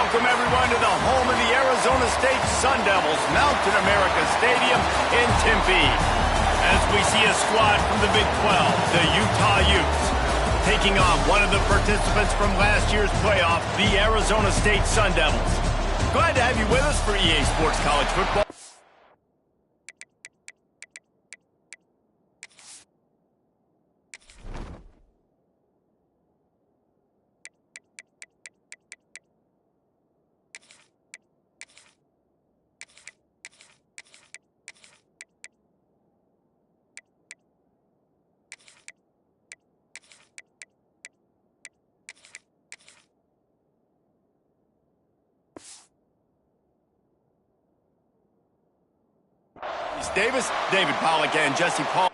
Welcome, everyone, to the home of the Arizona State Sun Devils, Mountain America Stadium in Tempe. As we see a squad from the Big 12, the Utah Utes, taking on one of the participants from last year's playoff, the Arizona State Sun Devils. Glad to have you with us for EA Sports College Football. Davis, David Pollock, and Jesse Paul.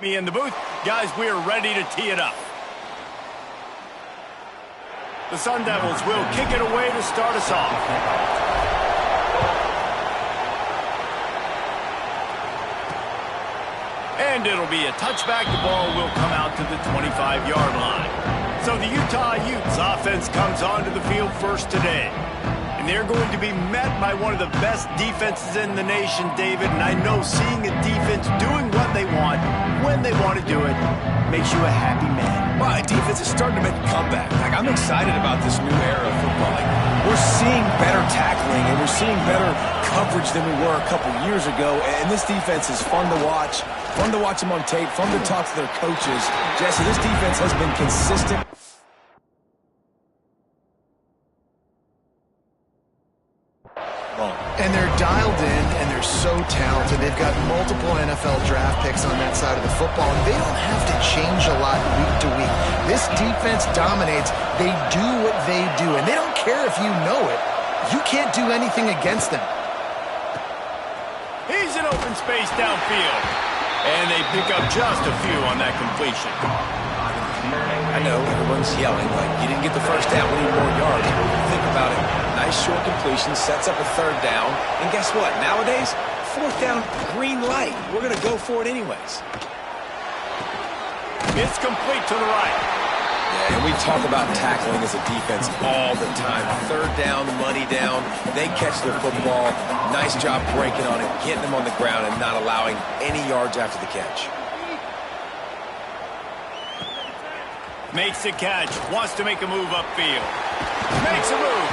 Me in the booth. Guys, we are ready to tee it up. The Sun Devils will kick it away to start us off. And it'll be a touchback. The ball will come out to the 25-yard line. So the Utah Utes offense comes onto the field first today. And they're going to be met by one of the best defenses in the nation, David. And I know seeing a defense doing what they want, when they want to do it, makes you a happy man. My defense is starting to make a comeback. I'm excited about this new era of football. We're seeing better tackling, and we're seeing better coverage than we were a couple years ago. And this defense is fun to watch. Fun to watch them on tape. Fun to talk to their coaches. Jesse, this defense has been consistent. And they're dialed in, and they're so talented. They've got multiple NFL draft picks on that side of the football, and they don't have to change a lot week to week. This defense dominates. They do what they do, and they don't care if you know it. You can't do anything against them. He's in open space downfield. And they pick up just a few on that completion. I know everyone's yelling, like, you didn't get the first down, we need more yards. Think about it. Nice short completion, sets up a third down. And guess what? Nowadays, fourth down, green light. We're going to go for it anyways. It's complete to the right. Yeah, and we talk about tackling as a defense all the time. Third down, money down. They catch the football. Nice job breaking on it, getting them on the ground, and not allowing any yards after the catch. Makes a catch. Wants to make a move upfield. Makes a move.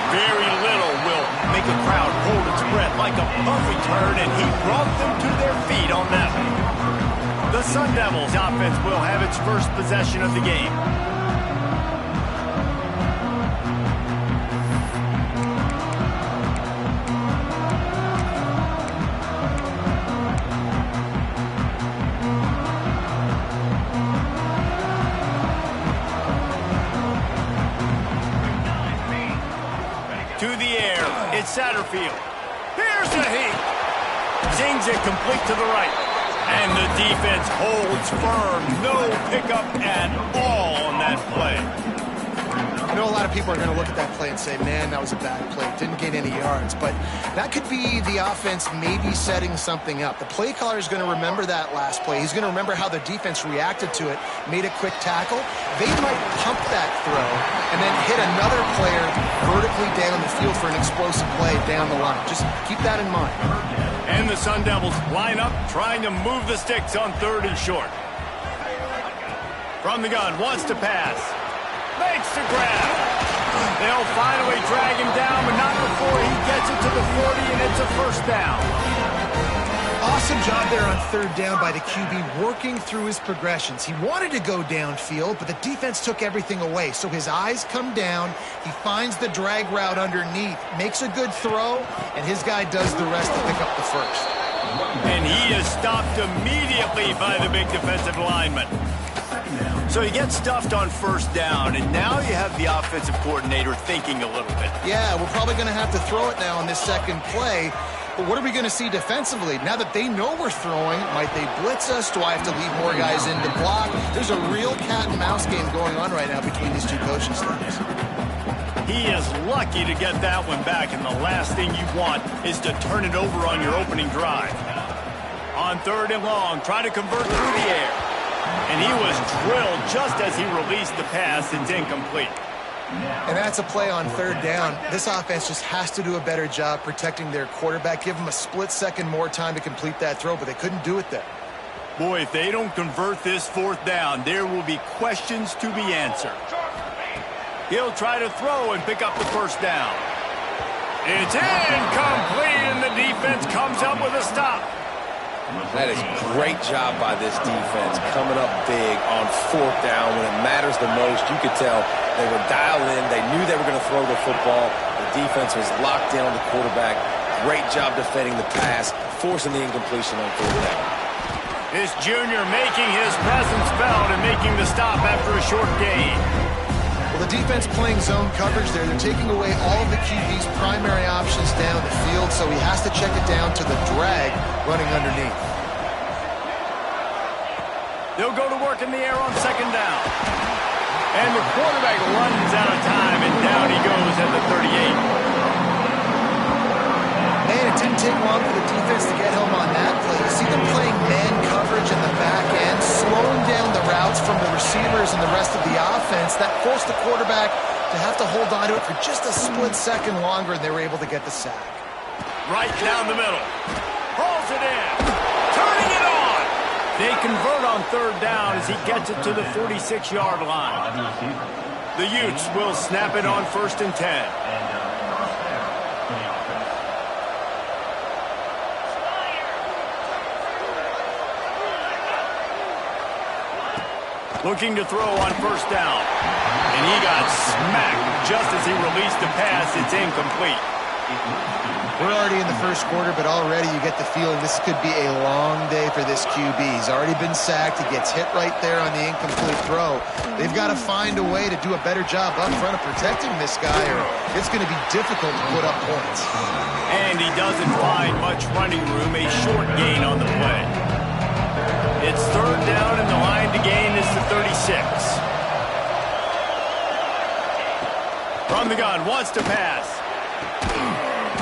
Very little will make a crowd hold its breath like a punt return, and he brought them to their feet on that one. The Sun Devils offense will have its first possession of the game. To the air, it's Satterfield. Here's the heat. Zings it complete to the right. And the defense holds firm. No pickup at all on that play. I know a lot of people are going to look at that play and say, man, that was a bad play. Didn't gain any yards. But that could be the offense maybe setting something up. The play caller is going to remember that last play. He's going to remember how the defense reacted to it, made a quick tackle. They might pump that throw and then hit another player vertically down the field for an explosive play down the line. Just keep that in mind. And the Sun Devils line up, trying to move the sticks on 3rd and short. From the gun, wants to pass. Makes the grab. They'll finally drag him down, but not before he gets it to the 40, and it's a first down. Awesome job there on 3rd down by the QB, working through his progressions. He wanted to go downfield, but the defense took everything away. So his eyes come down, he finds the drag route underneath, makes a good throw, and his guy does the rest to pick up the first. And he is stopped immediately by the big defensive lineman. So he gets stuffed on 1st down, and now you have the offensive coordinator thinking a little bit. Yeah, we're probably going to have to throw it now on this second play. But what are we going to see defensively? Now that they know we're throwing, might they blitz us? Do I have to leave more guys in to block? There's a real cat and mouse game going on right now between these two coaching staffs. He is lucky to get that one back, and the last thing you want is to turn it over on your opening drive. On 3rd and long, try to convert through the air. And he was drilled just as he released the pass. It's incomplete. And that's a play on 3rd down. This offense just has to do a better job protecting their quarterback. Give him a split second more time to complete that throw, but they couldn't do it there. Boy, if they don't convert this 4th down, there will be questions to be answered. He'll try to throw and pick up the first down. It's incomplete, and the defense comes up with a stop. That is great job by this defense, coming up big on 4th down when it matters the most. You could tell they were dialed in. They knew they were going to throw the football. The defense was locked in on the quarterback. Great job defending the pass, forcing the incompletion on 4th down. This junior making his presence felt and making the stop after a short gain. Well, the defense playing zone coverage there. They're taking away all of the QB's primary options down the field, so he has to check it down to the drag running underneath. They'll go to work in the air on 2nd down. And the quarterback runs out of time, and down he goes at the 38. Man, it didn't take long for the defense to get home on that play. You see them playing man coverage in the back end, slowing down the routes from the receivers and the rest of the offense. That forced the quarterback to have to hold on to it for just a split second longer, and they were able to get the sack. Right down the middle. Hauls it in. Turning it on. They convert on 3rd down as he gets it to the 46-yard line. The Utes will snap it on 1st and 10. Looking to throw on 1st down. And he got smacked just as he released the pass. It's incomplete. We're already in the 1st quarter, but already you get the feeling this could be a long day for this QB. He's already been sacked. He gets hit right there on the incomplete throw. They've got to find a way to do a better job up front of protecting this guy, or it's going to be difficult to put up points. And he doesn't find much running room. A short gain on the play. It's 3rd down, and the line to gain is the 36. From the gun, wants to pass.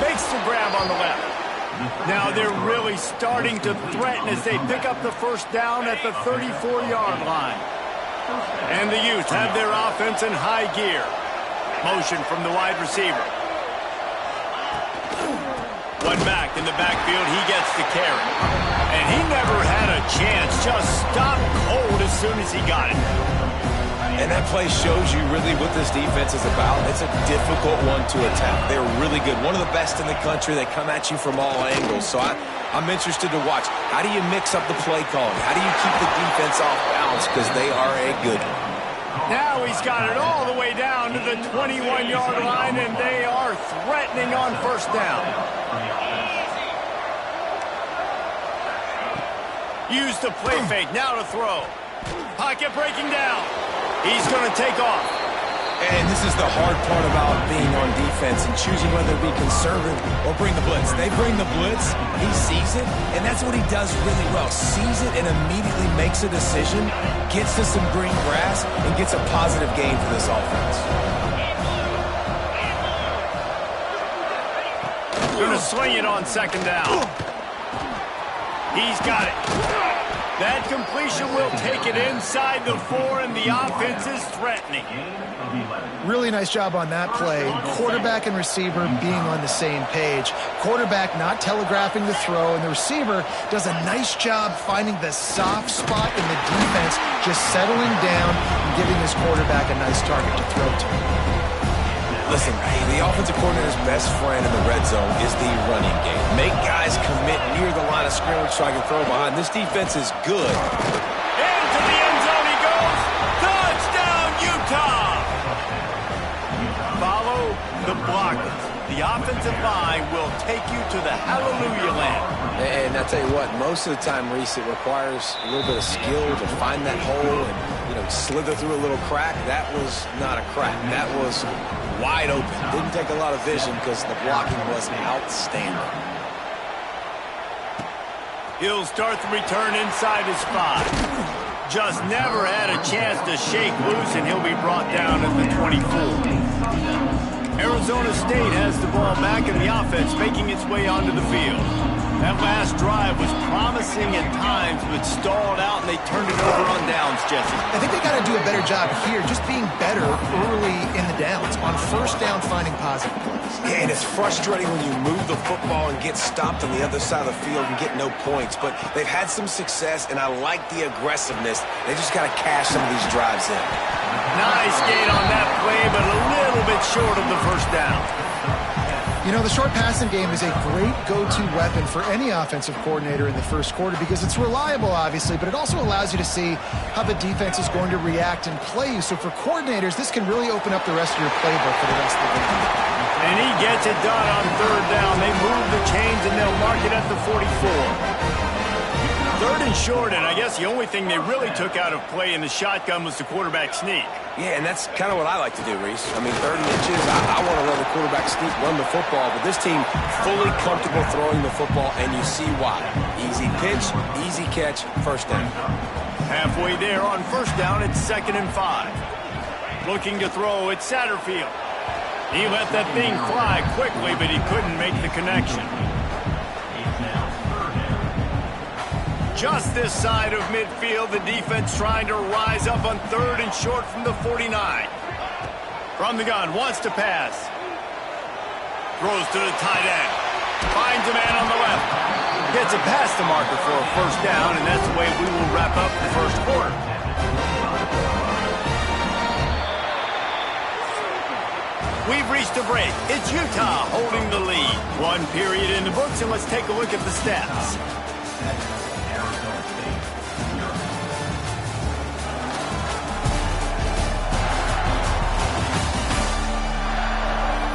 Makes the grab on the left. Now they're really starting to threaten as they pick up the 1st down at the 34-yard line. And the Utes have their offense in high gear. Motion from the wide receiver. One back in the backfield, he gets the carry. And he never had a chance, just stopped cold as soon as he got it. And that play shows you really what this defense is about. It's a difficult one to attack. They're really good. One of the best in the country. They come at you from all angles. So I'm interested to watch. How do you mix up the play calling? How do you keep the defense off balance? Because they are a good one. Now he's got it all the way down to the 21-yard line, and they are threatening on 1st down. Use the play fake, now to throw. Pocket breaking down. He's going to take off. And this is the hard part about being on defense and choosing whether to be conservative or bring the blitz. They bring the blitz, he sees it, and that's what he does really well. Sees it and immediately makes a decision, gets to some green grass, and gets a positive gain for this offense. Going to swing it on 2nd down. He's got it. That completion will take it inside the 4, and the offense is threatening. Really nice job on that play. Quarterback and receiver being on the same page. Quarterback not telegraphing the throw, and the receiver does a nice job finding the soft spot in the defense, just settling down and giving his quarterback a nice target to throw to. Listen, the offensive coordinator's best friend in the red zone is the running game. Make guys commit near the line of scrimmage so I can throw behind. This defense is good. Into the end zone he goes. Touchdown, Utah! Follow the blockers. The offensive line will take you to the hallelujah land. And I tell you what, most of the time, Reese, it requires a little bit of skill to find that hole and, slither through a little crack. That was not a crack. That was wide open. Didn't take a lot of vision because the blocking was outstanding. He'll start the return inside his 5. Just never had a chance to shake loose, and he'll be brought down at the 24. Arizona State has the ball back, and the offense making its way onto the field. That last drive was promising at times, but stalled out, and they turned it over on downs, Jesse. I think they got to do a better job here, just being better early in the downs. On first down, finding positive plays. Yeah, and it's frustrating when you move the football and get stopped on the other side of the field and get no points. But they've had some success, and I like the aggressiveness. They just got to cash some of these drives in. Nice gain on that play, but a little bit short of the first down. The short passing game is a great go-to weapon for any offensive coordinator in the first quarter because it's reliable, obviously, but it also allows you to see how the defense is going to react and play you. So for coordinators, this can really open up the rest of your playbook for the rest of the game. And he gets it done on third down. They move the chains, and they'll mark it at the 44. Third and short, and I guess the only thing they really took out of play in the shotgun was the quarterback sneak. Yeah, and that's kind of what I like to do, Reese. I mean, 30 inches, I want to run the quarterback sneak, run the football, but this team fully comfortable throwing the football, and you see why. Easy pitch, easy catch, first down. Halfway there on first down, it's 2nd and 5. Looking to throw, it's Satterfield. He let that thing fly quickly, but he couldn't make the connection. Just this side of midfield, the defense trying to rise up on 3rd and short from the 49. From the gun, wants to pass. Throws to the tight end. Finds a man on the left. Gets it past the marker for a first down, and that's the way we will wrap up the first quarter. We've reached a break. It's Utah holding the lead. 1 period in the books, and let's take a look at the stats.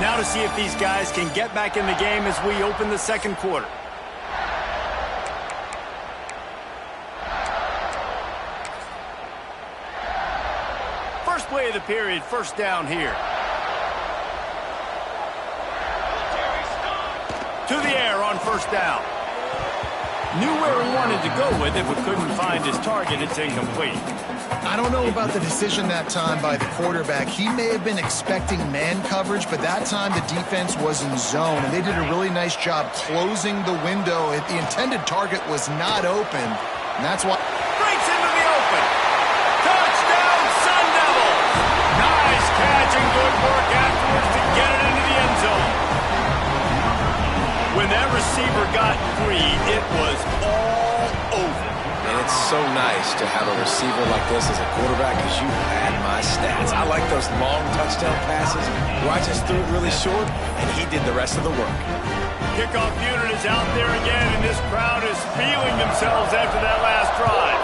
Now to see if these guys can get back in the game as we open the second quarter. First play of the period, first down here. To the air on first down. Knew where he wanted to go with it, but couldn't find his target. It's incomplete. I don't know about the decision that time by the quarterback. He may have been expecting man coverage, but that time the defense was in zone, and they did a really nice job closing the window. The intended target was not open, and that's why... Breaks into the open. Touchdown, Sun Devils! Nice catch and good work afterwards to get it into the end zone. When that receiver got free, it was all over. And it's so nice to have a receiver like this as a quarterback because you had my stats. I like those long touchdown passes where I just threw it really short, and he did the rest of the work. Kickoff unit is out there again, and this crowd is feeling themselves after that last drive.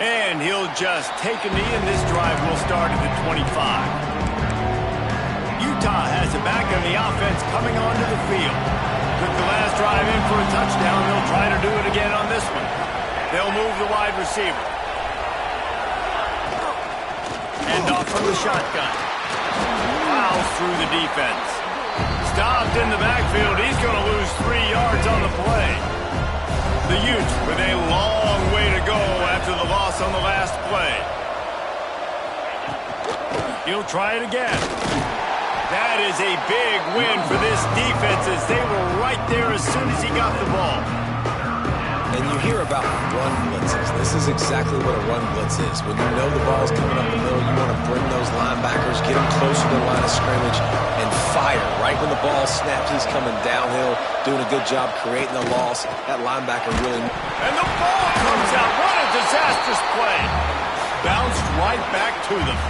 And he'll just take a knee, and this drive will start at the 25. Utah has it back, and the offense coming onto the field. Took the last drive in for a touchdown. They'll try to do it again on this one. They'll move the wide receiver. Hand off from the shotgun. Fouls through the defense. Stopped in the backfield. He's going to lose 3 yards on the play. The Utes with a long way to go after the loss on the last play. He'll try it again. That is a big win for this defense as they were right there as soon as he got the ball. And you hear about run blitzes. This is exactly what a run blitz is. When you know the ball's coming up the middle, you want to bring those linebackers, get them closer to the line of scrimmage, and fire. Right when the ball snaps, he's coming downhill, doing a good job creating the loss. That linebacker really... And the ball comes out. What a disastrous play. Bounced right back to them.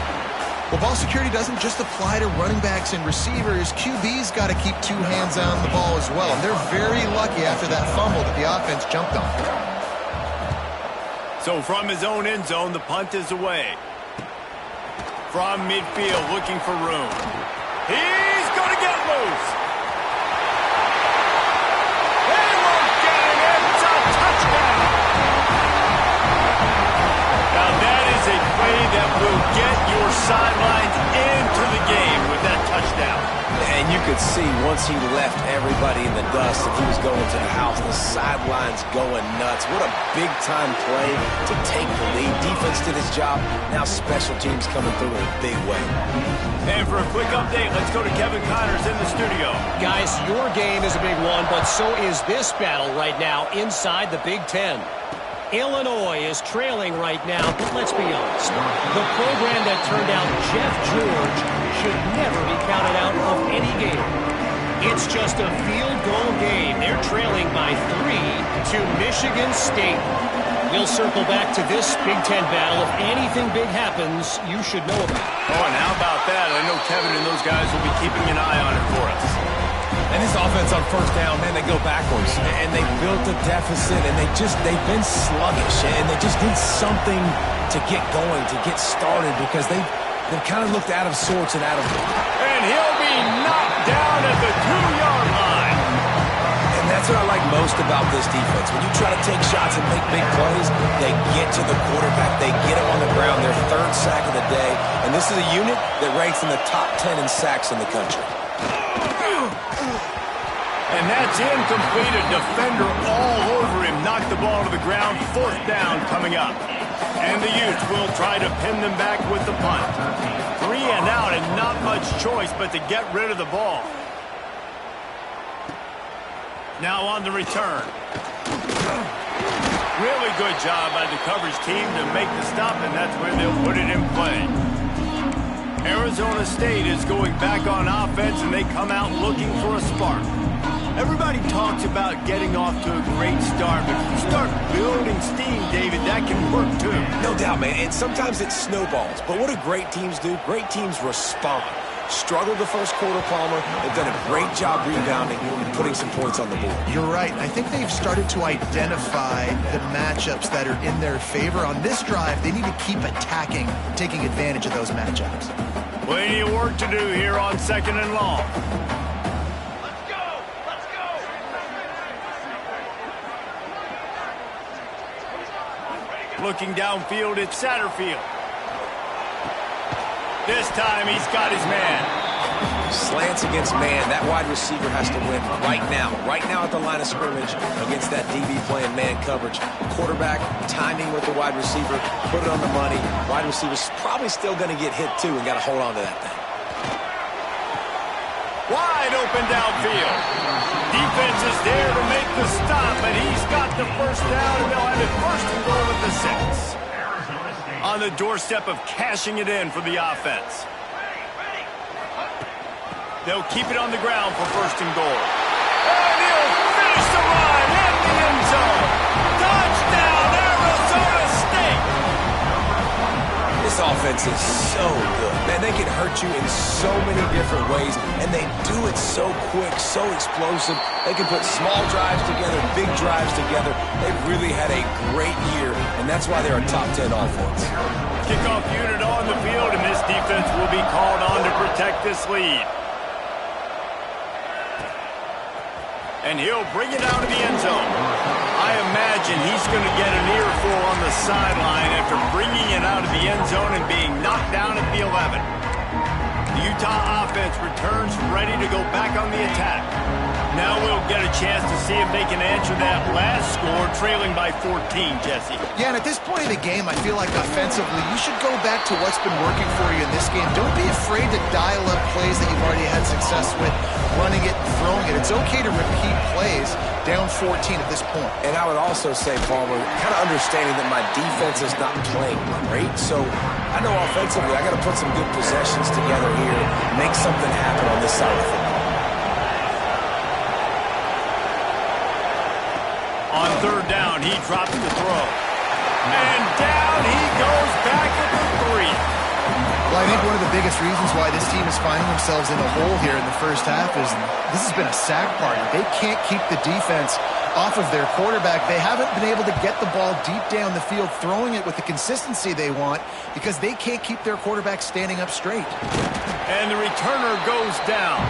Well, ball security doesn't just apply to running backs and receivers. QB's got to keep two hands on the ball as well. And they're very lucky after that fumble that the offense jumped on. So from his own end zone, the punt is away. From midfield, looking for room. He's going to get loose. They won't get him. It's a touchdown. Now that is a play that will get your sidelines into the game with that touchdown. And you could see once he left everybody in the dust, if he was going to the house, the sidelines going nuts. What a big-time play to take the lead. Defense did his job. Now special teams coming through in a big way. And for a quick update, let's go to Kevin Connors in the studio. Guys, your game is a big one, but so is this battle right now inside the Big Ten. Illinois is trailing right now, but let's be honest. The program that turned out Jeff George should never be counted out of any game. It's just a field goal game. They're trailing by 3 to Michigan State. We'll circle back to this Big Ten battle. If anything big happens, you should know about it. Oh, and how about that? I know Kevin and those guys will be keeping an eye on it for us. And this offense on first down, man, they go backwards. And they built a deficit, and they've been sluggish. And they just need something to get going, to get started, because they've kind of looked out of sorts and out of... And he'll be knocked down at the 2-yard line. And that's what I like most about this defense. When you try to take shots and make big plays, they get to the quarterback. They get him on the ground. Their third sack of the day. And this is a unit that ranks in the top 10 in sacks in the country. And that's incomplete. A defender all over him. Knocked the ball to the ground. 4th down coming up. And the Utes will try to pin them back with the punt. 3 and out and not much choice but to get rid of the ball. Now on the return. Really good job by the coverage team to make the stop, and that's where they'll put it in play. Arizona State is going back on offense, and they come out looking for a spark. Everybody talks about getting off to a great start, but if you start building steam, David, that can work too. No doubt, man, and sometimes it snowballs. But what do great teams do? Great teams respond. Struggled the first quarter, Palmer. They've done a great job rebounding and putting some points on the board. You're right. I think they've started to identify the matchups that are in their favor. On this drive, they need to keep attacking, taking advantage of those matchups. Plenty of work to do here on 2nd and long. Looking downfield, it's Satterfield. This time he's got his man. Slants against man. That wide receiver has to win right now at the line of scrimmage against that DB playing man coverage. Quarterback timing with the wide receiver, put it on the money. Wide receiver's probably still going to get hit too and got to hold on to that thing. Wide open downfield. Defense is there to make the stop, but he's got the first down, and they'll have it 1st and goal at the 6. On the doorstep of cashing it in for the offense. They'll keep it on the ground for 1st and goal. And he'll finish the run in the end zone. Touchdown, Arizona State! This offense is so good. Man, they can hurt you in so many different ways, and they do it so quick, so explosive. They can put small drives together, big drives together. They've really had a great year, and that's why they're a top 10 offense. Kickoff unit on the field, and this defense will be called on to protect this lead. And he'll bring it out of the end zone. I imagine he's going to get an earful on the sideline after bringing it out of the end zone and being knocked down at the 11. The Utah offense returns ready to go back on the attack. Now we'll get a chance to see if they can answer that last score, trailing by 14, Jesse. Yeah, and at this point of the game, I feel like offensively, you should go back to what's been working for you in this game. Don't be afraid to dial up plays that you've already had success with, running it and throwing it. It's okay to repeat plays down 14 at this point. And I would also say, Palmer, kind of understanding that my defense is not playing great, so I know offensively I got to put some good possessions together here, make something happen on this side of the football. On third down, he drops the throw. And down he goes back at the 3. Well, I think one of the biggest reasons why this team is finding themselves in a hole here in the first half is this has been a sack party. They can't keep the defense off of their quarterback. They haven't been able to get the ball deep down the field, throwing it with the consistency they want because they can't keep their quarterback standing up straight. And the returner goes down.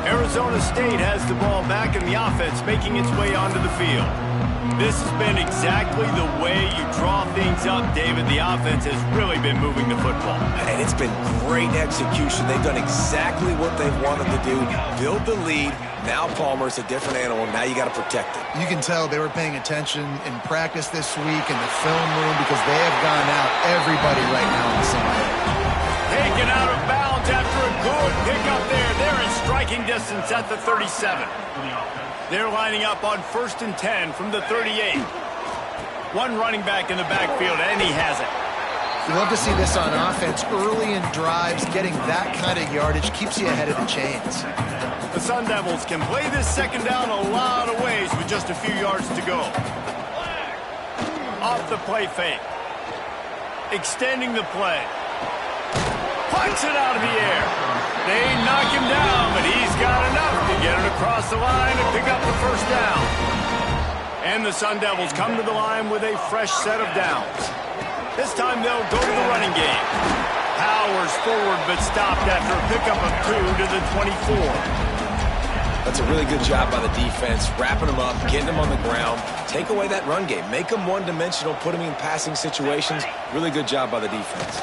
Arizona State has the ball back in the offense, making its way onto the field. This has been exactly the way you draw things up, David. The offense has really been moving the football. And it's been great execution. They've done exactly what they've wanted to do. Build the lead. Now Palmer's a different animal. Now you got to protect it. You can tell they were paying attention in practice this week in the film room because they have gone out everybody right now on the same page. Taken out of bounds after a good pickup there. They're in striking distance at the 37. They're lining up on 1st and 10 from the 38. One running back in the backfield, and he has it. You love to see this on offense. Early in drives, getting that kind of yardage keeps you ahead of the chains. The Sun Devils can play this second down a lot of ways with just a few yards to go. Off the play fake. Extending the play. Punts it out of the air. They knock him down, but he's got enough to get it across the line and pick up the first down. And the Sun Devils come to the line with a fresh set of downs. This time they'll go to the running game. Powers forward, but stopped after a pickup of 2 to the 24. That's a really good job by the defense, wrapping them up, getting them on the ground. Take away that run game. Make them one-dimensional, put them in passing situations. Really good job by the defense.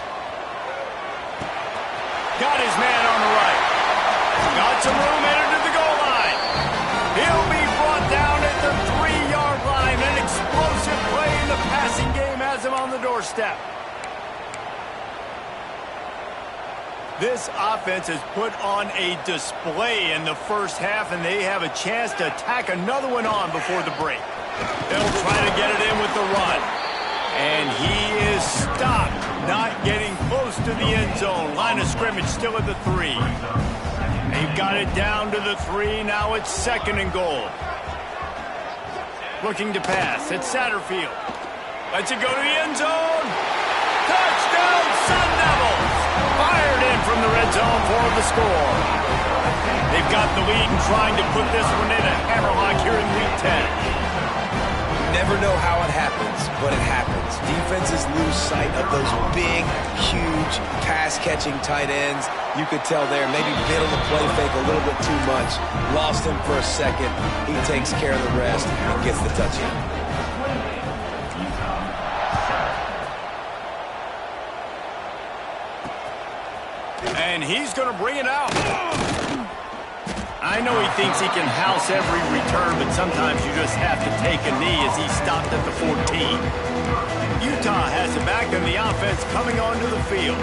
Got his man on the right. Got some room headed to the goal line. He'll be brought down at the 3-yard line. An explosive play in the passing game has him on the doorstep. This offense has put on a display in the first half, and they have a chance to tack another one on before the break. They'll try to get it in with the run. And he is stopped, not getting close to the end zone. Line of scrimmage still at the 3. They've got it down to the 3. Now it's 2nd and goal. Looking to pass. It's Satterfield. Lets it go to the end zone. Touchdown, Sun Devils! Fired in from the red zone for the score. They've got the lead and trying to put this one in a hammerlock here in Week 10. Never know how it happens, but it happens. Defenses lose sight of those big, huge, pass-catching tight ends. You could tell there, maybe bit on the play fake a little bit too much. Lost him for a second. He takes care of the rest and gets the touchdown. And he's going to bring it out. I know he thinks he can house every return, but sometimes you just have to take a knee as he stopped at the 14. Utah has it back in the offense coming onto the field.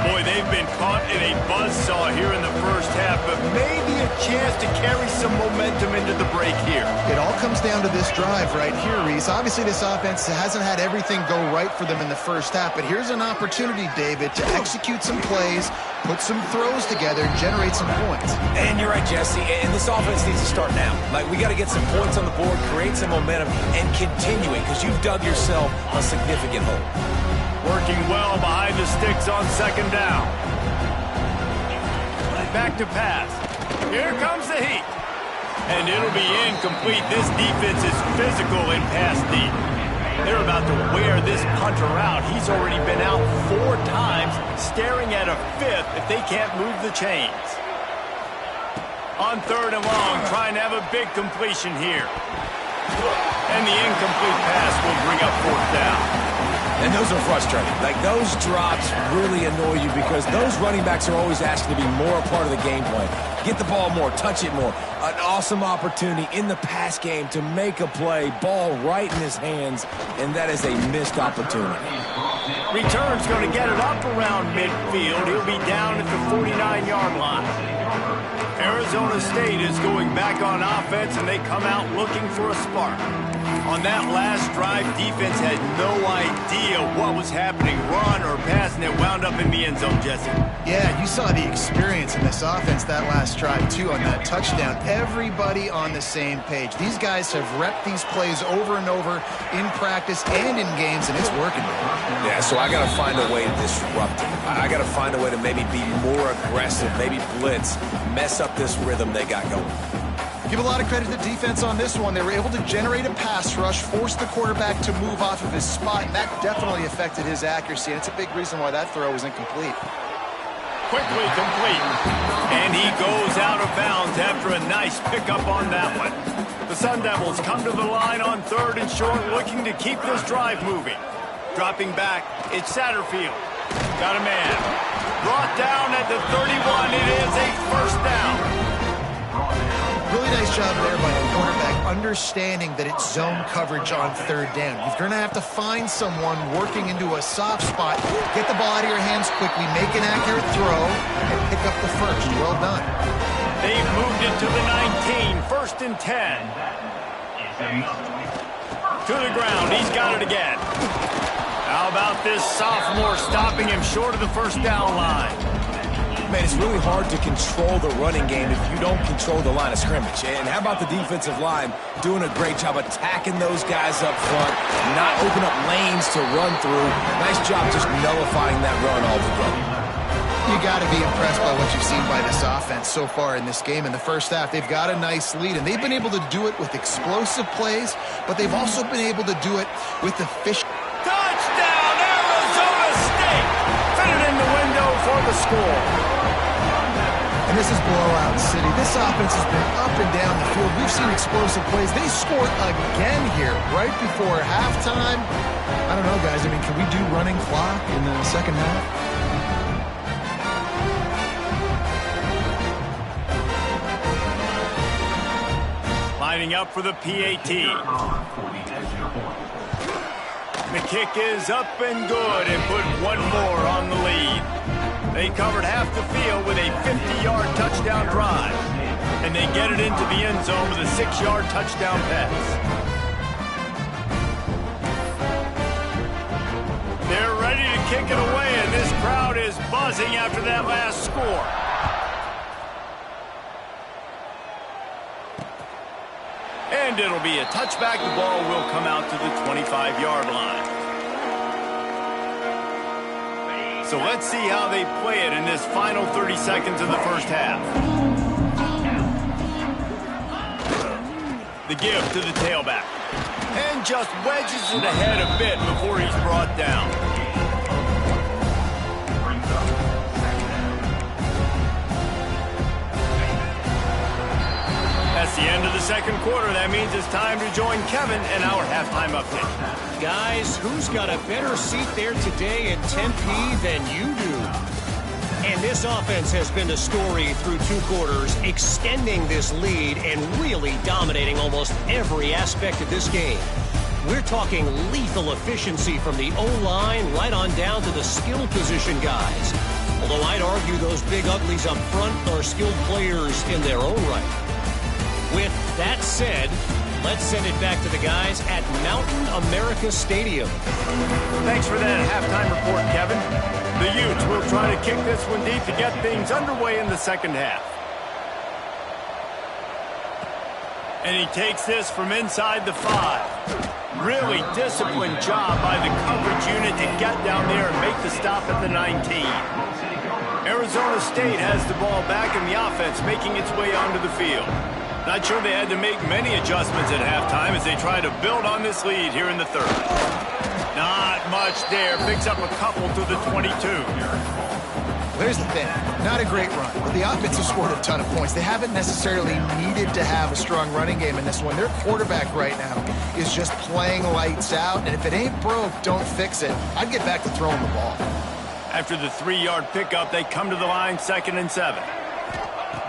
Boy, they've been caught in a buzzsaw here in the first half, but maybe a chance to carry some momentum into the break here. It all comes down to this drive right here, Reese. Obviously, this offense hasn't had everything go right for them in the first half, but here's an opportunity, David, to execute some plays, put some throws together, and generate some points. And you're right, Jesse, and this offense needs to start now. Like, we got to get some points on the board, create some momentum, and continue it, because you've dug yourself a significant hole. Working well behind the sticks on 2nd down. Back to pass. Here comes the heat. And it'll be incomplete. This defense is physical in pass deep. They're about to wear this punter out. He's already been out 4 times, staring at a 5th if they can't move the chains. On 3rd and long, trying to have a big completion here. And the incomplete pass will bring up 4th down. And those are frustrating. Like, those drops really annoy you because those running backs are always asking to be more a part of the game plan. Get the ball more, touch it more. An awesome opportunity in the pass game to make a play, ball right in his hands, and that is a missed opportunity. Return's going to get it up around midfield. He'll be down at the 49-yard line. Arizona State is going back on offense, and they come out looking for a spark. On that last drive, defense had no idea what was happening, run or pass, and it wound up in the end zone, Jesse. Yeah, you saw the experience in this offense that last drive, too, on that touchdown. Everybody on the same page. These guys have repped these plays over and over in practice and in games, and it's working. Yeah, so I got to find a way to disrupt it. I got to find a way to maybe be more aggressive, maybe blitz, mess up this rhythm they got going. Give a lot of credit to the defense on this one. They were able to generate a pass rush, force the quarterback to move off of his spot, and that definitely affected his accuracy. And it's a big reason why that throw was incomplete. Quickly complete. And he goes out of bounds after a nice pickup on that one. The Sun Devils come to the line on 3rd and short, looking to keep this drive moving. Dropping back, it's Satterfield. Got a man. Brought down at the 31. It is a first down. Really nice job there by the quarterback, understanding that it's zone coverage on 3rd down. You're going to have to find someone working into a soft spot, get the ball out of your hands quickly, make an accurate throw, and pick up the first. Well done. They've moved it to the 19, 1st and 10. To the ground, he's got it again. How about this sophomore stopping him short of the first down line? Man, it's really hard to control the running game if you don't control the line of scrimmage. And how about the defensive line doing a great job attacking those guys up front, not open up lanes to run through. Nice job just nullifying that run altogether. You got to be impressed by what you've seen by this offense so far in this game. In the first half, they've got a nice lead, and they've been able to do it with explosive plays, but they've also been able to do it with efficient. Touchdown, Arizona State! Fitted in the window for the score. And this is blowout city. This offense has been up and down the field. We've seen explosive plays. They scored again here right before halftime. I don't know, guys. I mean, can we do running clock in the second half? Lining up for the PAT. The kick is up and good and put one more on the lead. They covered half the field with a 50-yard touchdown drive. And they get it into the end zone with a 6-yard touchdown pass. They're ready to kick it away, and this crowd is buzzing after that last score. And it'll be a touchback. The ball will come out to the 25-yard line. So let's see how they play it in this final 30 seconds of the first half. The give to the tailback. And just wedges it ahead a bit before he's brought down. That's the end of the second quarter. That means it's time to join Kevin in our halftime update. Guys, who's got a better seat there today in Tempe than you do? And this offense has been the story through 2 quarters, extending this lead and really dominating almost every aspect of this game. We're talking lethal efficiency from the O-line right on down to the skill position guys. Although I'd argue those big uglies up front are skilled players in their own right. With that said, let's send it back to the guys at Mountain America Stadium. Thanks for that halftime report, Kevin. The Utes will try to kick this one deep to get things underway in the second half. And he takes this from inside the 5. Really disciplined job by the coverage unit to get down there and make the stop at the 19. Arizona State has the ball back in the offense, making its way onto the field. Not sure they had to make many adjustments at halftime as they try to build on this lead here in the third. Not much there. Picks up a couple to the 22. Here's the thing. Not a great run, but the offense has scored a ton of points. They haven't necessarily needed to have a strong running game in this one. Their quarterback right now is just playing lights out, and if it ain't broke, don't fix it. I'd get back to throwing the ball. After the 3-yard pickup, they come to the line, 2nd and 7.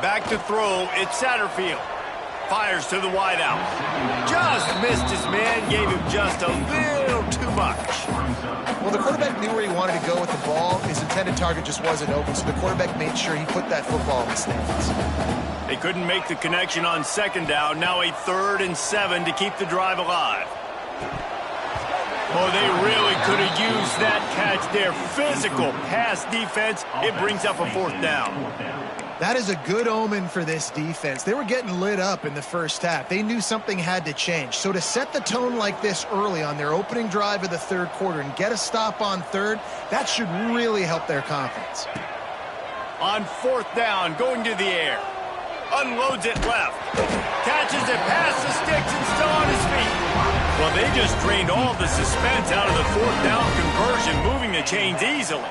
Back to throw, it's Satterfield. Fires to the wideout. Just missed his man, gave him just a little too much. Well, the quarterback knew where he wanted to go with the ball. His intended target just wasn't open, so the quarterback made sure he put that football in the stands. They couldn't make the connection on 2nd down. Now a 3rd and 7 to keep the drive alive. Oh, they really could have used that catch there. Physical pass defense. It brings up a 4th down. That is a good omen for this defense. They were getting lit up in the first half. They knew something had to change. So to set the tone like this early on their opening drive of the 3rd quarter and get a stop on 3rd, that should really help their confidence. On 4th down, going to the air. Unloads it left. Catches it past the sticks and still on his feet. Well, they just drained all the suspense out of the 4th down conversion, moving the chains easily.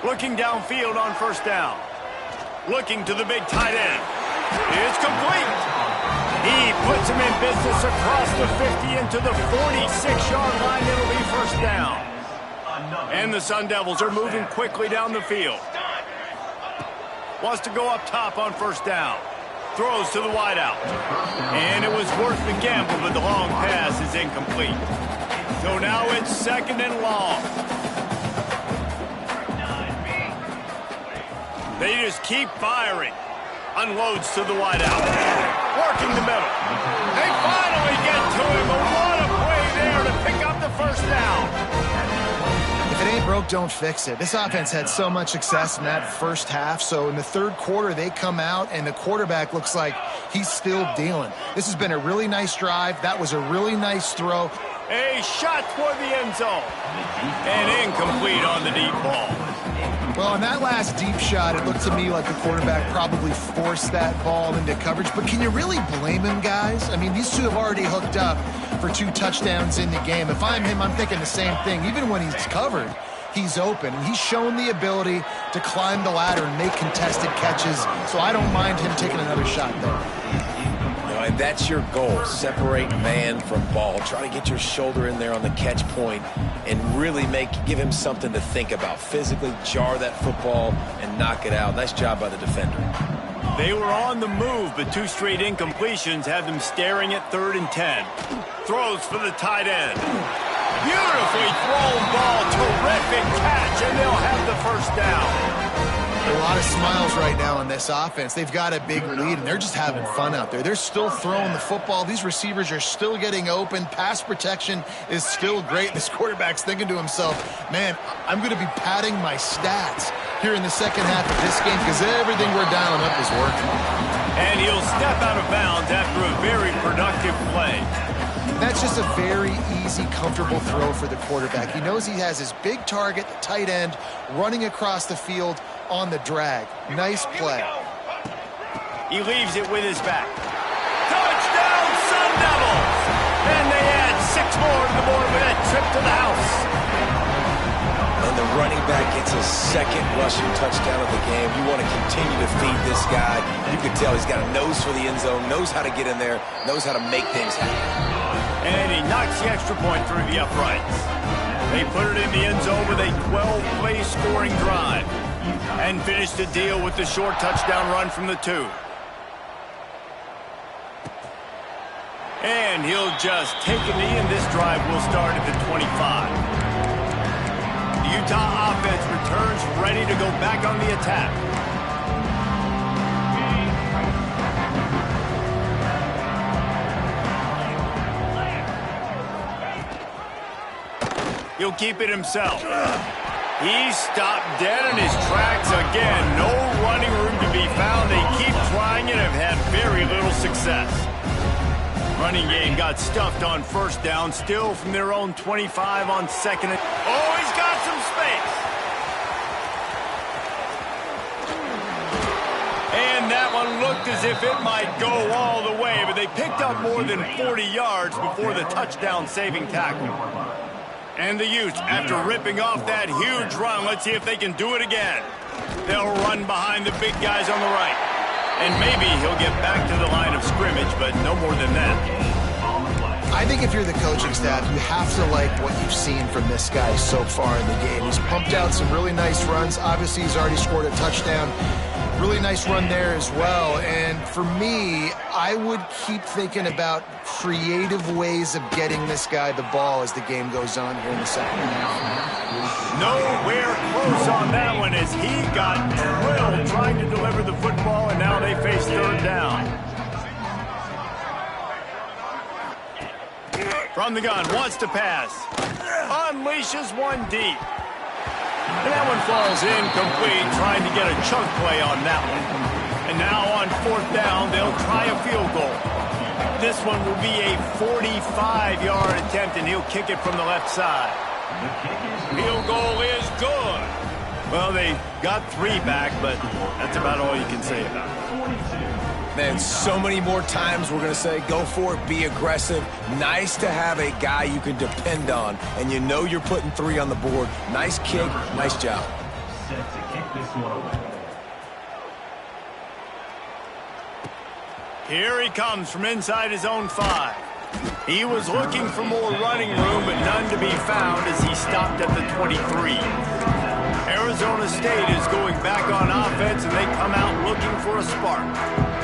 Looking downfield on 1st down. Looking to the big tight end. It's complete. He puts him in business across the 50 into the 46-yard line. It'll be 1st down. And the Sun Devils are moving quickly down the field. Wants to go up top on 1st down. Throws to the wideout. And it was worth the gamble, but the long pass is incomplete. So now it's 2nd and long. They just keep firing. Unloads to the wideout. Working the middle. They finally get to him. But what a play there to pick up the 1st down. If it ain't broke, don't fix it. This offense had so much success in that first half, so in the 3rd quarter, they come out, and the quarterback looks like he's still dealing. This has been a really nice drive. That was a really nice throw. A shot toward the end zone. And incomplete on the deep ball. Well, on that last deep shot, it looked to me like the quarterback probably forced that ball into coverage. But can you really blame him, guys? I mean, these two have already hooked up for 2 touchdowns in the game. If I'm him, I'm thinking the same thing. Even when he's covered, he's open. He's shown the ability to climb the ladder and make contested catches. So I don't mind him taking another shot there. And that's your goal. Separate man from ball. Try to get your shoulder in there on the catch point and really give him something to think about. Physically jar that football and knock it out. Nice job by the defender. They were on the move, but 2 straight incompletions had them staring at 3rd and 10. Throws for the tight end. Beautifully thrown ball. Terrific catch, and they'll have the 1st down. A lot of smiles right now on this offense. They've got a big lead, and they're just having fun out there. They're still throwing the football. These receivers are still getting open. Pass protection is still great. This quarterback's thinking to himself, man, I'm going to be padding my stats here in the 2nd half of this game because everything we're dialing up is working. And he'll step out of bounds after a very productive play. That's just a very easy, comfortable throw for the quarterback. He knows he has his big target, the tight end, running across the field on the drag. Nice play. He leaves it with his back. Touchdown, Sun Devils! And they add 6 more to the board with that trip to the house. And the running back gets his 2nd rushing touchdown of the game. You want to continue to feed this guy. You can tell he's got a nose for the end zone, knows how to get in there, knows how to make things happen. And he knocks the extra point through the uprights. They put it in the end zone with a 12-play scoring drive and finish the deal with the short touchdown run from the 2. And he'll just take a knee, and this drive will start at the 25. The Utah offense returns ready to go back on the attack. He'll keep it himself. He's stopped dead in his tracks again. No running room to be found. They keep trying it and have had very little success. Running game got stuffed on 1st down, still from their own 25 on 2nd. Oh, he's got some space. And that one looked as if it might go all the way, but they picked up more than 40 yards before the touchdown-saving tackle. And the Utes, after ripping off that huge run, let's see if they can do it again. They'll run behind the big guys on the right. And maybe he'll get back to the line of scrimmage, but no more than that. I think if you're the coaching staff, you have to like what you've seen from this guy so far in the game. He's pumped out some really nice runs. Obviously, he's already scored a touchdown. Really nice run there as well. And for me, I would keep thinking about creative ways of getting this guy the ball as the game goes on here in the second half. Nowhere close on that one as he got drilled trying to deliver the football, and now they face third down. From the gun, wants to pass. Unleashes one deep. And that one falls incomplete, trying to get a chunk play on that one. And now on fourth down, they'll try a field goal. This one will be a 45-yard attempt, and he'll kick it from the left side. Field goal is good. Well, they got 3 back, but that's about all you can say about it. Man, so many more times we're going to say, go for it, be aggressive. Nice to have a guy you can depend on, and you know you're putting 3 on the board. Nice kick, nice job. Set to kick this one away. Here he comes from inside his own 5. He was looking for more running room, but none to be found as he stopped at the 23. Arizona State is going back on offense, and they come out looking for a spark.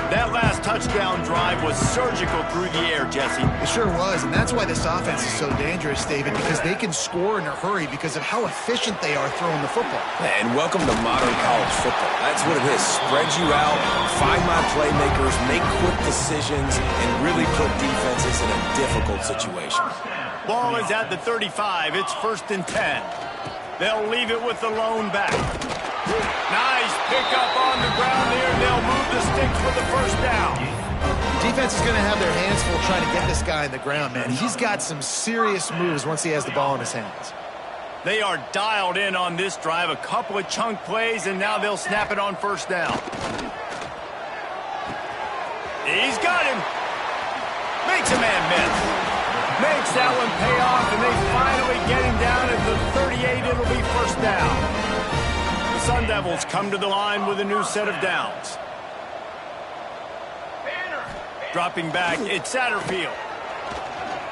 That last touchdown drive was surgical through the air, Jesse. It sure was, and that's why this offense is so dangerous, David, because they can score in a hurry because of how efficient they are throwing the football. And welcome to modern college football. That's what it is. Spread you out, find my playmakers, make quick decisions, and really put defenses in a difficult situation. Ball is at the 35. It's 1st and 10. They'll leave it with the lone back. Nice pickup on the ground here. They'll move the sticks for the first down. Defense is going to have their hands full trying to get this guy in the ground, man. He's got some serious moves once he has the ball in his hands. They are dialed in on this drive. A couple of chunk plays, and now they'll snap it on first down. He's got him. Makes a man miss. Makes that one pay off, and they finally get him down at the 38. It'll be first down. The Sun Devils come to the line with a new set of downs. Dropping back, it's Satterfield.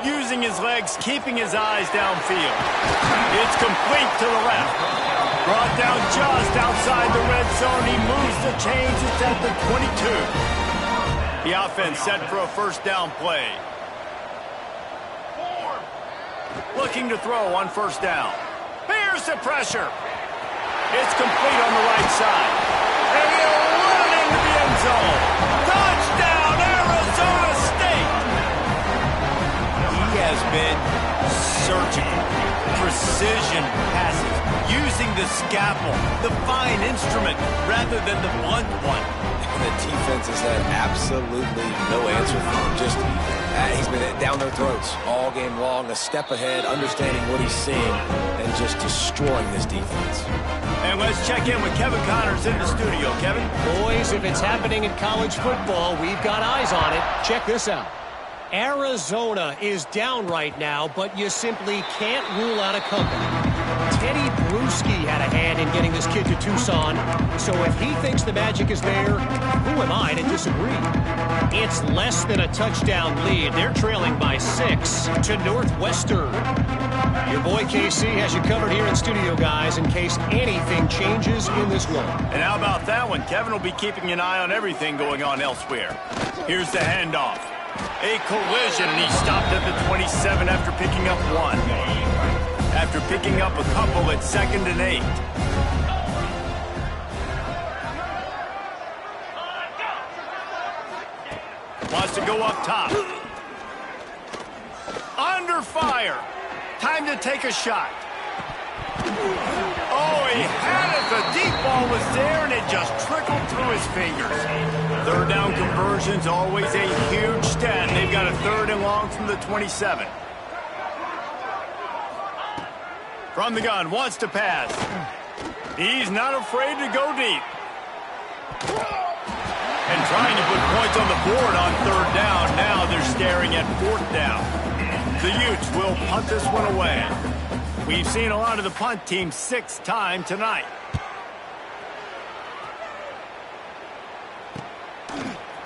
Using his legs, keeping his eyes downfield. It's complete to the left. Brought down just outside the red zone. He moves the chains. It's at the 22. The offense set for a first down play. Looking to throw on first down. Here's the pressure. It's complete on the right side. And he'll run into the end zone. Touchdown, Arizona State! He has been surgical. Precision passes. Using the scalpel, the fine instrument, rather than the blunt one. The defense has had absolutely no answer for him. Just, he's been down their throats all game long, a step ahead, understanding what he's seeing, and just destroying this defense. And let's check in with Kevin Connors in the studio. Kevin? Boys, if it's happening in college football, we've got eyes on it. Check this out. Arizona is down right now, but you simply can't rule out a comeback. Teddy Bruschi had a hand in getting this kid to Tucson, so if he thinks the magic is there, who am I to disagree? It's less than a touchdown lead. They're trailing by 6 to Northwestern. Your boy KC has you covered here in studio, guys, in case anything changes in this one. And how about that one? Kevin will be keeping an eye on everything going on elsewhere. Here's the handoff. A collision, and he stopped at the 27 after picking up 1. After picking up a couple at 2nd and 8. Wants to go up top. Under fire. Time to take a shot. Oh, he had it. The deep ball was there, and it just trickled through his fingers. Third down conversion's always a huge stat. They've got a 3rd and long from the 27. From the gun, wants to pass. He's not afraid to go deep. And trying to put points on the board on 3rd down. Now they're staring at 4th down. The Utes will punt this one away. We've seen a lot of the punt team 6 times tonight.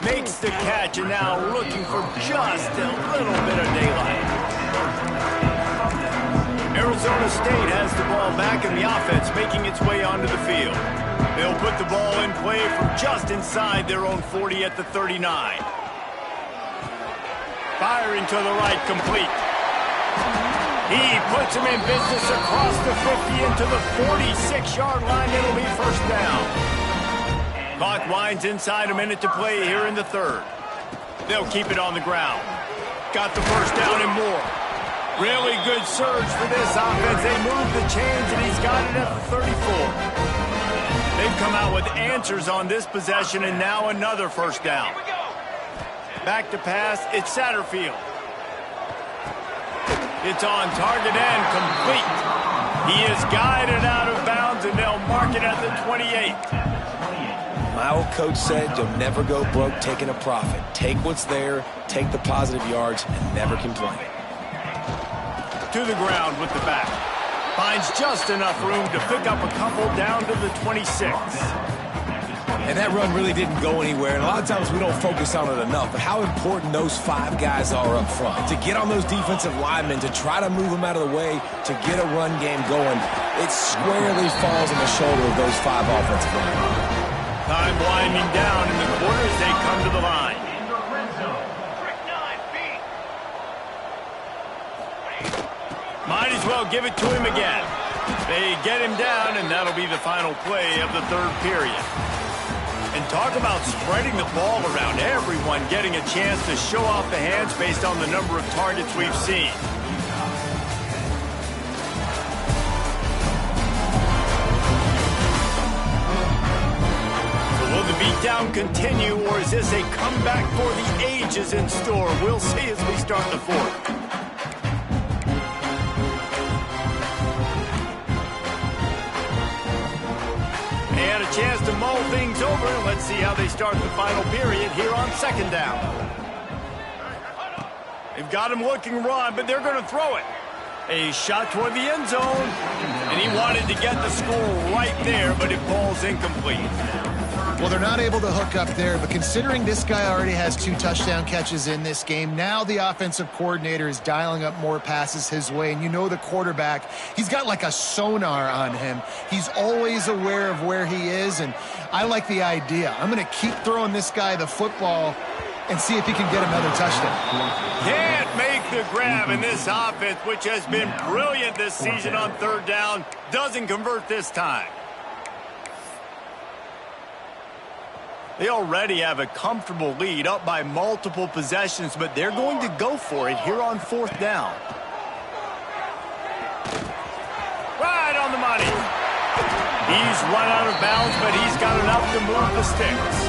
Makes the catch and now looking for just a little bit of daylight. Arizona State has the ball back in the offense, making its way onto the field. They'll put the ball in play from just inside their own 40 at the 39. Firing to the right, complete. He puts him in business across the 50 into the 46-yard line. It'll be first down. Clock winds inside, a minute to play here in the third. They'll keep it on the ground. Got the first down and more. Really good surge for this offense. They move the chains, and he's got it at the 34. They've come out with answers on this possession, and now another first down. Back to pass, it's Satterfield. It's on target and complete. He is guided out of bounds, and they'll mark it at the 28. My old coach said you'll never go broke taking a profit. Take what's there, take the positive yards, and never complain. To the ground with the back. Finds just enough room to pick up a couple down to the 26. And that run really didn't go anywhere, and a lot of times we don't focus on it enough, but how important those 5 guys are up front. To get on those defensive linemen, to try to move them out of the way, to get a run game going, it squarely falls on the shoulder of those 5 offensive linemen. Time winding down in the quarter as they come to the line. Might as well give it to him again. They get him down, and that'll be the final play of the third period. And talk about spreading the ball around. Everyone getting a chance to show off the hands based on the number of targets we've seen. So will the beatdown continue, or is this a comeback for the ages in store? We'll see as we start the fourth. Chance to mull things over. Let's see how they start the final period here on second down. They've got him looking run, but they're going to throw it. A shot toward the end zone, and he wanted to get the score right there, but it falls incomplete. Well, they're not able to hook up there, but considering this guy already has 2 touchdown catches in this game, now the offensive coordinator is dialing up more passes his way, and you know the quarterback, he's got like a sonar on him. He's always aware of where he is, and I like the idea. I'm going to keep throwing this guy the football and see if he can get another touchdown. Can't make the grab, and this offense, which has been brilliant this season on third down, doesn't convert this time. They already have a comfortable lead, up by multiple possessions, but they're going to go for it here on fourth down. Right on the money. He's run out of bounds, but he's got enough to move the sticks.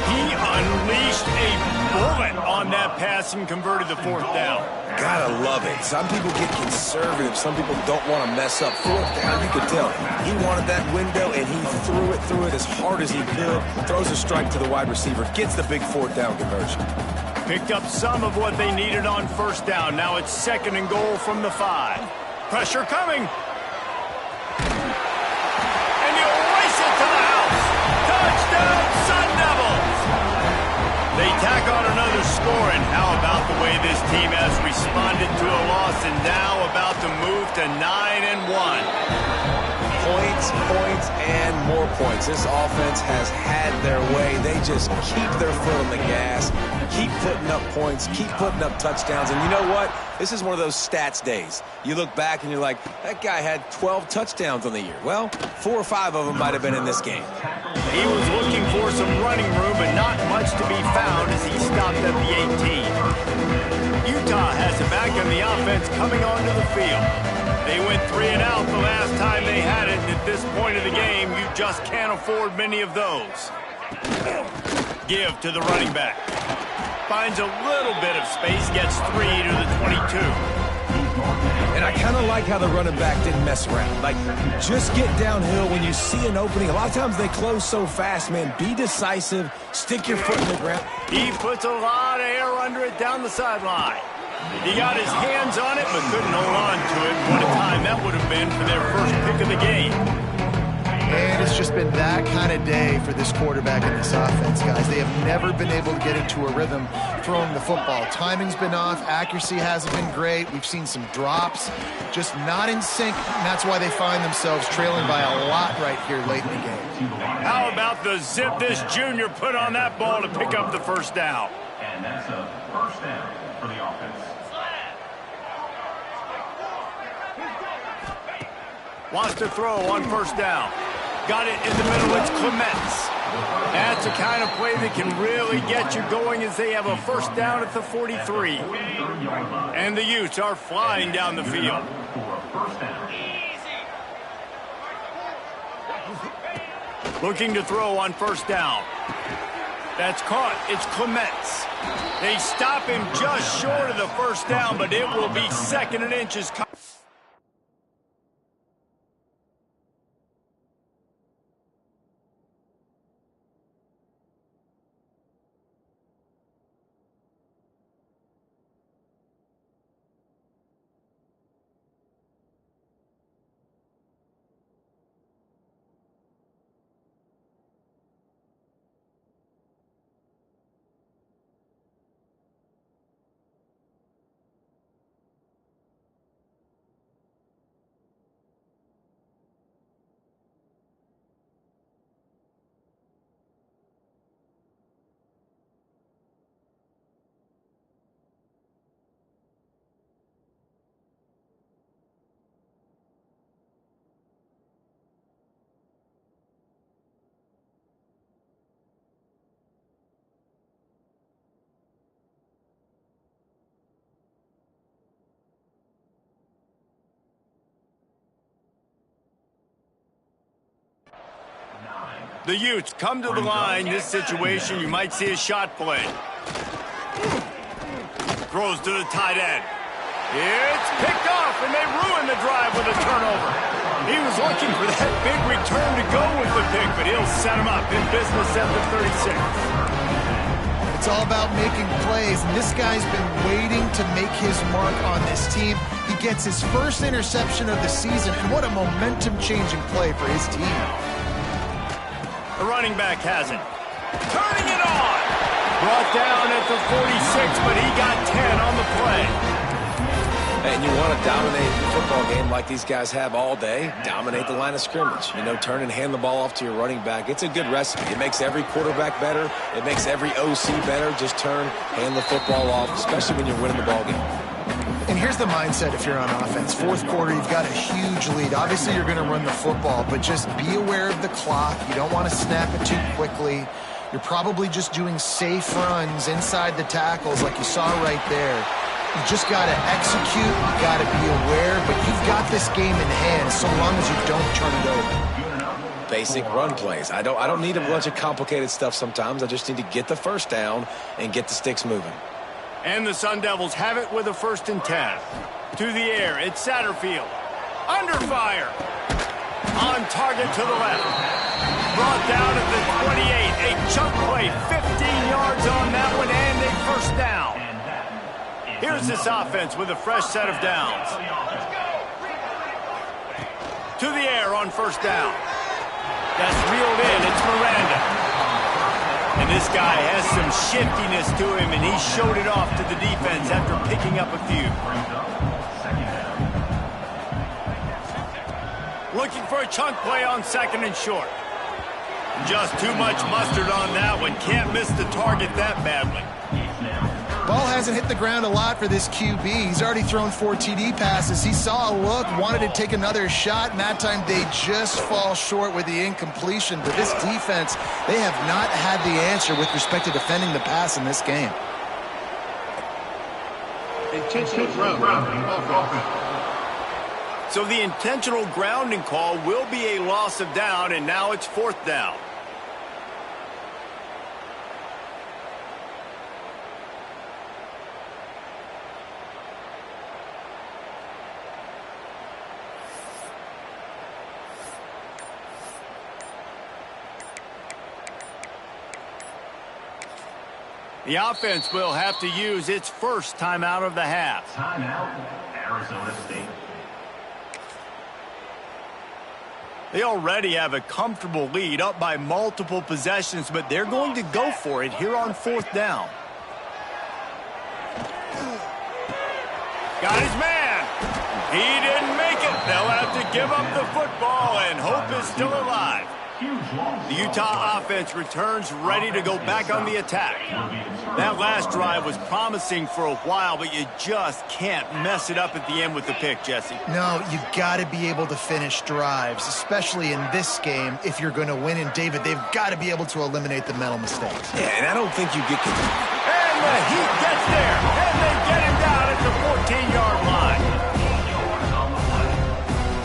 He unleashed a bullet on that pass and converted the fourth down. Gotta love it. Some people get conservative. Some people don't want to mess up. Fourth down, you could tell. He wanted that window, and he threw it as hard as he could. Throws a strike to the wide receiver. Gets the big fourth down conversion. Picked up some of what they needed on first down. Now it's second and goal from the 5. Pressure coming. And he'll race it to the house. Touchdown, Sun Devils. They tack on another score, and how about the way this team has responded to a loss and now about to move to 9-1. Points, and more points. This offense has had their way. They just keep their foot on the gas, keep putting up points, keep putting up touchdowns. And you know what? This is one of those stats days. You look back and you're like, that guy had 12 touchdowns on the year. Well, 4 or 5 of them might have been in this game. He was looking for some running room, but not much to be found as he stopped at the 18. Utah has it back in the offense coming onto the field. They went 3 and out the last time they had it, and at this point of the game, you just can't afford many of those. Give to the running back. Finds a little bit of space, gets 3 to the 22. And I kind of like how the running back didn't mess around. Like, just get downhill when you see an opening. A lot of times they close so fast, man. Be decisive. Stick your foot in the ground. He puts a lot of air under it down the sideline. He got his hands on it, but couldn't hold on to it. What a time that would have been for their first pick of the game. And it's just been that kind of day for this quarterback and this offense, guys. They have never been able to get into a rhythm throwing the football. Timing's been off. Accuracy hasn't been great. We've seen some drops, just not in sync, and that's why they find themselves trailing by a lot right here late in the game. How about the zip this junior put on that ball to pick up the first down? And that's a first down for the offense. Wants to throw on first down. Got it in the middle. It's Clements. That's the kind of play that can really get you going as they have a first down at the 43. And the Utes are flying down the field. Looking to throw on first down. That's caught. It's Clements. They stop him just short of the first down, but it will be 2nd and inches. The Utes come to the line. This situation, you might see a shot play. Throws to the tight end. It's picked off, and they ruin the drive with a turnover. He was looking for that big return to go with the pick, but he'll set him up in business at the 36. It's all about making plays, and this guy's been waiting to make his mark on this team. He gets his first interception of the season, and what a momentum-changing play for his team. The running back has it. Turning it on. Brought down at the 46, but he got 10 on the play. And you want to dominate the football game like these guys have all day, dominate the line of scrimmage. You know, turn and hand the ball off to your running back. It's a good recipe. It makes every quarterback better. It makes every OC better. Just turn, hand the football off, especially when you're winning the ball game. And here's the mindset if you're on offense. Fourth quarter, you've got a huge lead. Obviously, you're going to run the football, but just be aware of the clock. You don't want to snap it too quickly. You're probably just doing safe runs inside the tackles like you saw right there. You just got to execute. You got to be aware, but you've got this game in hand so long as you don't turn it over. Basic run plays. I don't need a bunch of complicated stuff sometimes. I just need to get the first down and get the sticks moving. And the Sun Devils have it with a 1st and 10. To the air, it's Satterfield. Under fire. On target to the left. Brought down at the 28. A chunk play, 15 yards on that one, and a first down. Here's this offense with a fresh set of downs. To the air on first down. That's reeled in. It's Miranda. And this guy has some shiftiness to him, and he showed it off to the defense after picking up a few. Looking for a chunk play on 2nd and short. Just too much mustard on that one. Can't miss the target that badly. Ball hasn't hit the ground a lot for this QB. He's already thrown 4 TD passes. He saw a look, wanted to take another shot, and that time they just fall short with the incompletion. But this defense, they have not had the answer with respect to defending the pass in this game. So the intentional grounding call will be a loss of down, and now it's 4th down. The offense will have to use its first timeout of the half. Timeout, Arizona State. They already have a comfortable lead, up by multiple possessions, but they're going to go for it here on 4th down. Got his man. He didn't make it. They'll have to give up the football, and hope is still alive. The Utah offense returns ready to go back on the attack. That last drive was promising for a while, but you just can't mess it up at the end with the pick, Jesse. No, you got to be able to finish drives, especially in this game if you're going to win. And, David, they've got to be able to eliminate the mental mistakes. Yeah, and I don't think you get... And the Heat gets there, and they get him down at the 14-yard line.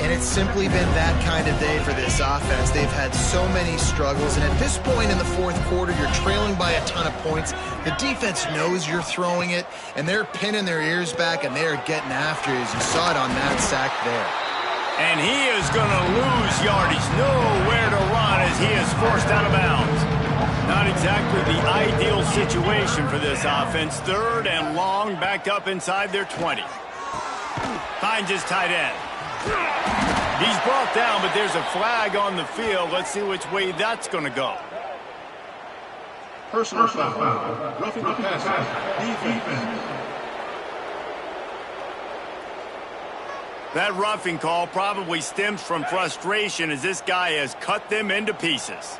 And it's simply been that kind of day for this offense. They've had so many struggles, and at this point in the 4th quarter, you're trailing by a ton of points. The defense knows you're throwing it, and they're pinning their ears back, and they're getting after you, as you saw it on that sack there. And he is going to lose yardage. Nowhere to run as he is forced out of bounds. Not exactly the ideal situation for this offense. 3rd and long, back up inside their 20. Finds his tight end. He's brought down, but there's a flag on the field. Let's see which way that's going to go. Personal foul. Roughing the passer. Defense. That roughing call probably stems from frustration as this guy has cut them into pieces.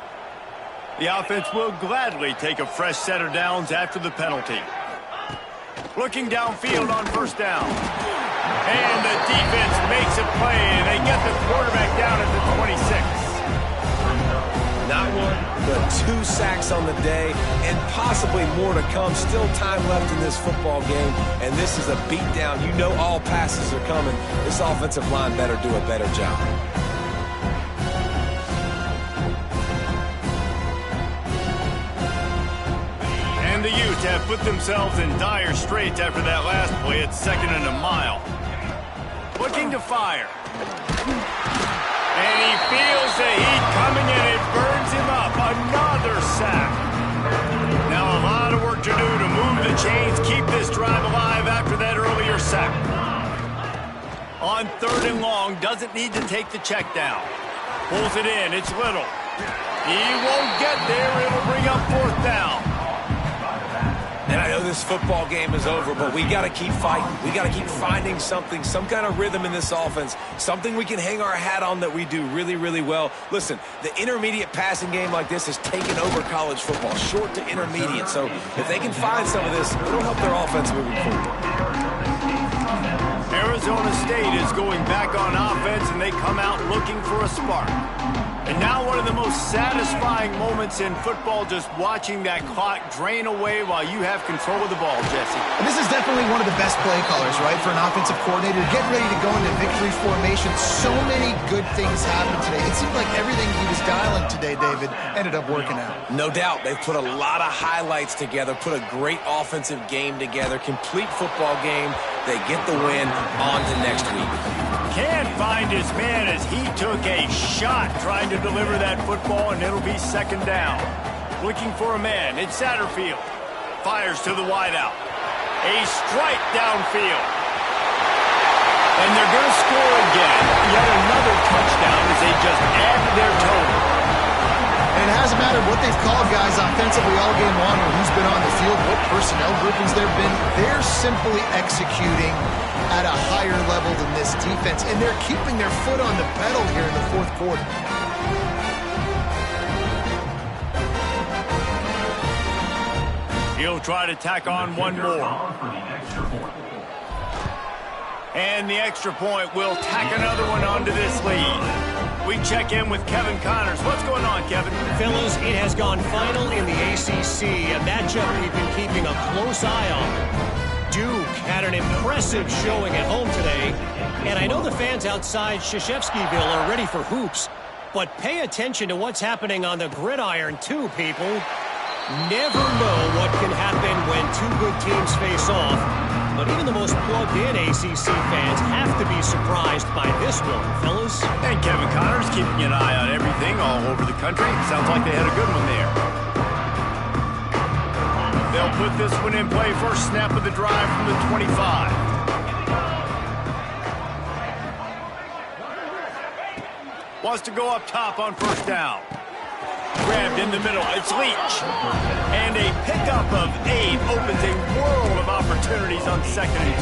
The offense will gladly take a fresh set of downs after the penalty. Looking downfield on 1st down. And the defense makes a play, and they get the quarterback down at the 26. Not 1, but 2 sacks on the day, and possibly more to come. Still time left in this football game, and this is a beatdown. You know all passes are coming. This offensive line better do a better job. And the Utes have put themselves in dire straits after that last play at 2nd and a mile. Looking to fire. And he feels the heat coming in. It burns him up. Another sack. Now a lot of work to do to move the chains, keep this drive alive after that earlier sack. On 3rd and long, doesn't need to take the check down. Pulls it in. It's Little. He won't get there. It'll bring up 4th down. And I know this football game is over, but we got to keep fighting. We got to keep finding something, some kind of rhythm in this offense, something we can hang our hat on that we do really, really well. Listen, the intermediate passing game like this has taken over college football, short to intermediate. So if they can find some of this, it'll help their offense moving forward. Arizona State is going back on offense, and they come out looking for a spark. And now one of the most satisfying moments in football, just watching that clock drain away while you have control of the ball, Jesse. And this is definitely one of the best play callers, right, for an offensive coordinator. Getting ready to go into victory formation. So many good things happened today. It seemed like everything he was dialing today, David, ended up working out. No doubt. They've put a lot of highlights together, put a great offensive game together, complete football game. They get the win. On to next week. Can't find his man as he took a shot trying to deliver that football, and it'll be 2nd down. Looking for a man. It's Satterfield. Fires to the wideout. A strike downfield. And they're going to score again. Yet another touchdown as they just add to their total. And it hasn't mattered what they've called guys offensively all game long or who's been on the field, what personnel groupings there have been. They're simply executing at a higher level than this defense, and they're keeping their foot on the pedal here in the 4th quarter. He'll try to tack on one more. And the extra point will tack another one onto this lead. We check in with Kevin Connors. What's going on, Kevin? Fellas, it has gone final in the ACC, a matchup we've been keeping a close eye on. Duke had an impressive showing at home today, and I know the fans outside Krzyzewskiville are ready for hoops, but pay attention to what's happening on the gridiron too, people. Never know what can happen when 2 good teams face off, but even the most plugged-in ACC fans have to be surprised by this one, fellas. And Kevin Connors keeping an eye on everything all over the country. Sounds like they had a good one there. They'll put this one in play. First snap of the drive from the 25. Wants to go up top on first down. Grabbed in the middle. It's Leach. And a pickup of 8 opens a world of opportunities on 2nd and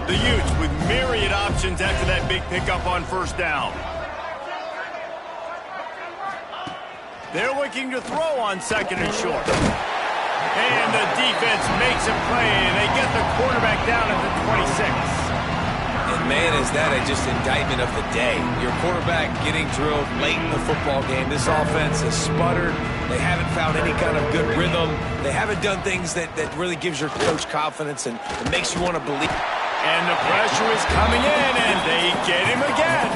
2. The Utes with myriad options after that big pickup on first down. They're looking to throw on 2nd and short. And the defense makes a play, and they get the quarterback down at the 26. And, man, is that just indictment of the day. Your quarterback getting drilled late in the football game. This offense has sputtered. They haven't found any kind of good rhythm. They haven't done things that really gives your coach confidence and makes you want to believe. And the pressure is coming in, and they get him again.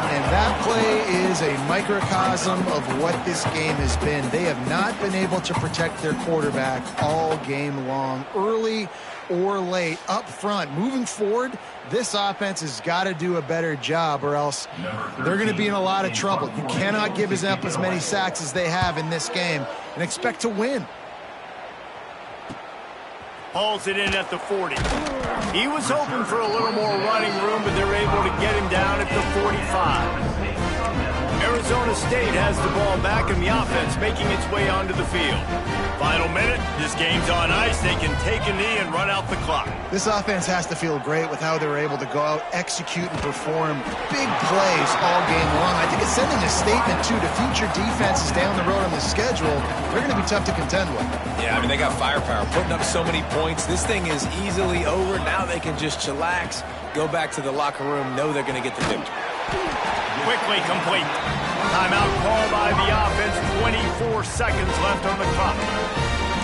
And that play is a microcosm of what this game has been. They have not been able to protect their quarterback all game long, early or late, up front. Moving forward, this offense has got to do a better job, or else they're going to be in a lot of trouble. You cannot give up as many sacks as they have in this game and expect to win. Hauls it in at the 40. He was hoping for a little more running room, but they're able to get him down at the 45. Arizona State has the ball back, and the offense making its way onto the field. Final minute, this game's on ice. They can take a knee and run out the clock. This offense has to feel great with how they were able to go out, execute, and perform big plays all game long. I think it's sending a statement, too, to future defenses down the road on the schedule. They're going to be tough to contend with. Yeah, I mean, they got firepower, putting up so many points. This thing is easily over. Now they can just chillax, go back to the locker room, know they're going to get the victory. Quickly complete. Timeout called by the offense. 24 seconds left on the clock.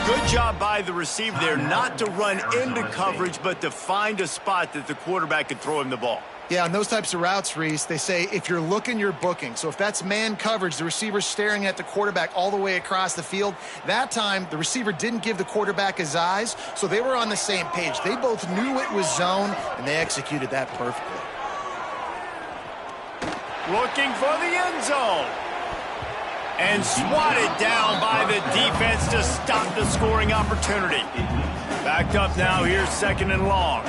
Good job by the receiver there not to run into coverage, but to find a spot that the quarterback could throw him the ball. Yeah, on those types of routes, Reese, they say if you're looking, you're booking. So if that's man coverage, the receiver's staring at the quarterback all the way across the field. That time, the receiver didn't give the quarterback his eyes, so they were on the same page. They both knew it was zone, and they executed that perfectly. Looking for the end zone. And swatted down by the defense to stop the scoring opportunity. Backed up now, here's 2nd and long.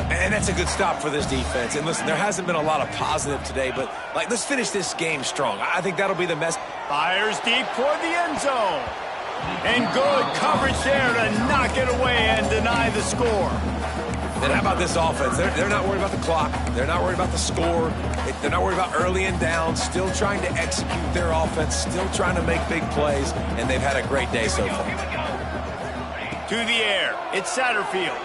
And that's a good stop for this defense. And listen, there hasn't been a lot of positive today, but let's finish this game strong. I think that'll be the message. Fires deep toward the end zone. And good coverage there to knock it away and deny the score. And how about this offense? They're not worried about the clock. They're not worried about the score. They're not worried about early and down. Still trying to execute their offense. Still trying to make big plays. And they've had a great day so far. To the air. It's Satterfield.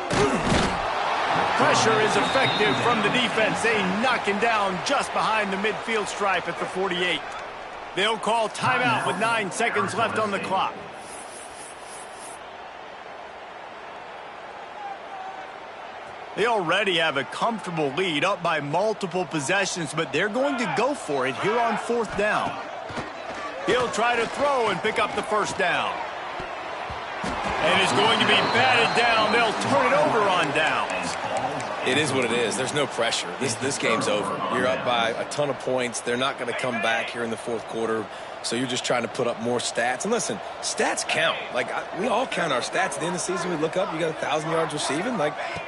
Pressure is effective from the defense. They knock him down just behind the midfield stripe at the 48. They'll call timeout with 9 seconds left on the clock. They already have a comfortable lead, up by multiple possessions, but they're going to go for it here on 4th down. He'll try to throw and pick up the first down. And is going to be batted down. They'll turn it over on downs. It is what it is. There's no pressure. This game's over. You're up by a ton of points. They're not going to come back here in the 4th quarter. So you're just trying to put up more stats. And listen, stats count. We all count our stats. At the end of the season, we look up, you got 1,000 yards receiving.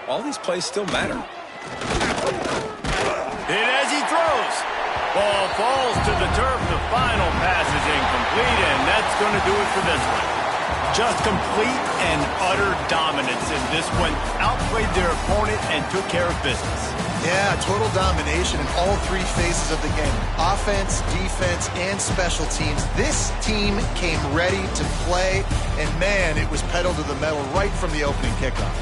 All these plays still matter. And as he throws, ball falls to the turf. The final pass is incomplete, and that's going to do it for this one. Just complete and utter dominance in this one. Outplayed their opponent and took care of business. Yeah, total domination in all 3 phases of the game. Offense, defense, and special teams. This team came ready to play, and, man, it was pedal to the metal right from the opening kickoff.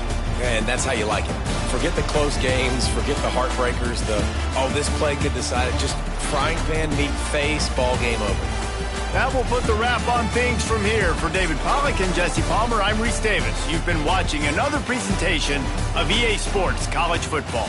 And that's how you like it. Forget the close games. Forget the heartbreakers. This play could decide it. Just frying pan, meat face, ball game over. That will put the wrap on things from here. For David Pollack and Jesse Palmer, I'm Reese Davis. You've been watching another presentation of EA Sports College Football.